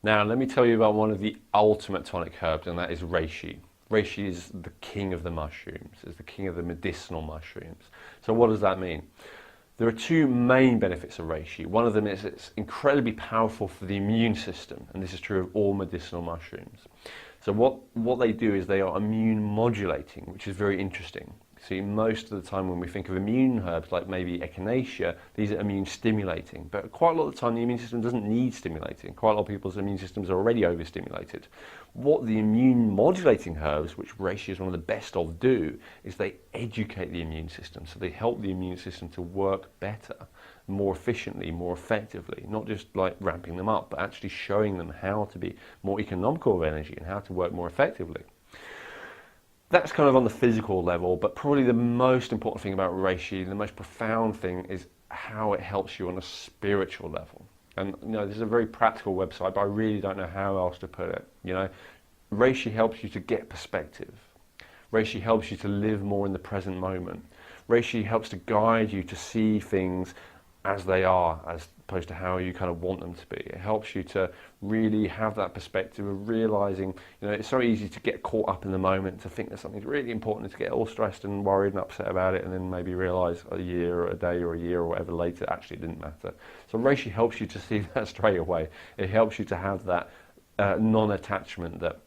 Now, let me tell you about one of the ultimate tonic herbs, and that is reishi. Reishi is the king of the mushrooms, is the king of the medicinal mushrooms. So what does that mean? There are two main benefits of reishi. One of them is it's incredibly powerful for the immune system, and this is true of all medicinal mushrooms. So what they do is they are immune modulating, which is very interesting. See, most of the time when we think of immune herbs, like maybe echinacea, these are immune stimulating. But quite a lot of the time, the immune system doesn't need stimulating. Quite a lot of people's immune systems are already overstimulated. What the immune modulating herbs, which reishi is one of the best of, do is they educate the immune system. So they help the immune system to work better, more efficiently, more effectively, not just like ramping them up, but actually showing them how to be more economical of energy and how to work more effectively. That's kind of on the physical level, but probably the most important thing about reishi, the most profound thing, is how it helps you on a spiritual level. And this is a very practical website, but I really don't know how else to put it. Reishi helps you to get perspective. Reishi helps you to live more in the present moment. Reishi helps to guide you to see things as they are, as opposed to how you kind of want them to be. It helps you to really have that perspective of realizing, it's so easy to get caught up in the moment, to think that something's really important, to get all stressed and worried and upset about it, and then maybe realize a year or a day or a year or whatever later, actually it didn't matter. So reishi helps you to see that straight away. It helps you to have that non-attachment that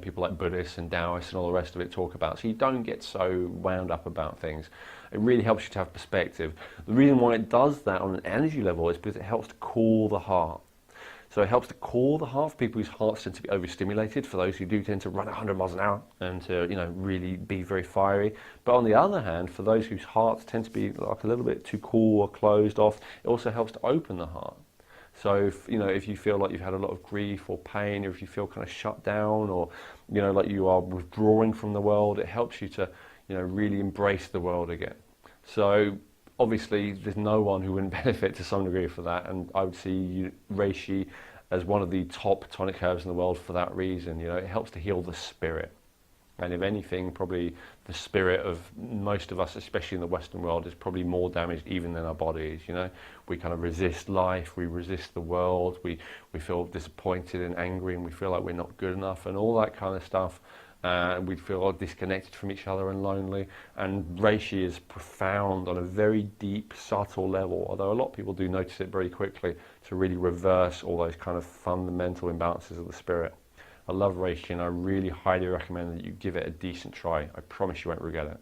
people like Buddhists and Taoists and all the rest of it talk about. So you don't get so wound up about things. It really helps you to have perspective. The reason why it does that on an energy level is because it helps to cool the heart. So it helps to cool the heart for people whose hearts tend to be overstimulated, for those who do tend to run 100 miles an hour and to really be very fiery. But on the other hand, for those whose hearts tend to be like a little bit too cool or closed off, it also helps to open the heart. So if you feel like you've had a lot of grief or pain, or if you feel kind of shut down, or like you are withdrawing from the world, it helps you to really embrace the world again. So obviously there's no one who wouldn't benefit to some degree for that, and I would see reishi as one of the top tonic herbs in the world for that reason. It helps to heal the spirit. And if anything, probably the spirit of most of us, especially in the Western world, is probably more damaged even than our bodies. We kind of resist life, we resist the world, we feel disappointed and angry, and we feel like we're not good enough and all that kind of stuff. We feel disconnected from each other and lonely. And reishi is profound on a very deep, subtle level, although a lot of people do notice it very quickly, to really reverse all those kind of fundamental imbalances of the spirit. I love reishi, and I really highly recommend that you give it a decent try. I promise you won't regret it.